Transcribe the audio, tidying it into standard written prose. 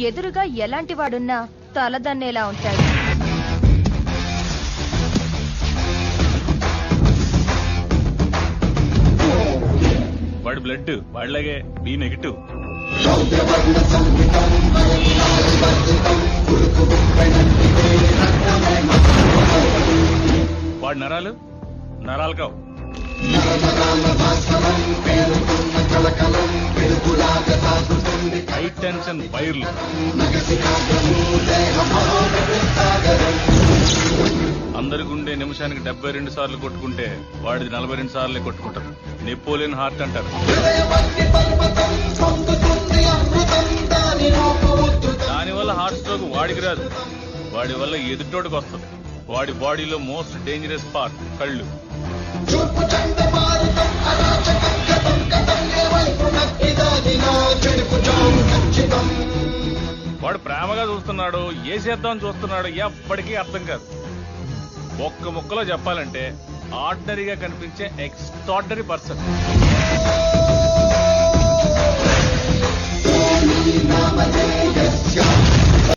ఎదురుగా ఎలాంటి వాడున్నా తలదన్నేలా ఉంటాడు. వాడి బ్లడ్ వాడిలాగే బి నెగిటివ్. వాడి నరాలు నరాలు కావు. హై టెన్షన్ వైర్లు. అందరి గుండె నిమిషానికి 72 సార్లు కొట్టుకుంటే వాడిది 42 సార్లే కొట్టుకుంటారు. నెపోలియన్ హార్ట్ అంటారు. దానివల్ల హార్ట్ స్ట్రోక్ వాడికి రాదు, వాడి వల్ల ఎదుటోడికి వస్తుంది. వాడి బాడీలో మోస్ట్ డేంజరస్ పార్ట్ కళ్ళు. వాడు ప్రేమగా చూస్తున్నాడు, ఏ చేద్దాం చూస్తున్నాడు ఎప్పటికీ అర్థం కాదు. ఒక్క ముక్కలో చెప్పాలంటే ఆర్డినరీగా కనిపించే ఎక్స్ట్రార్డినరీ పర్సన్.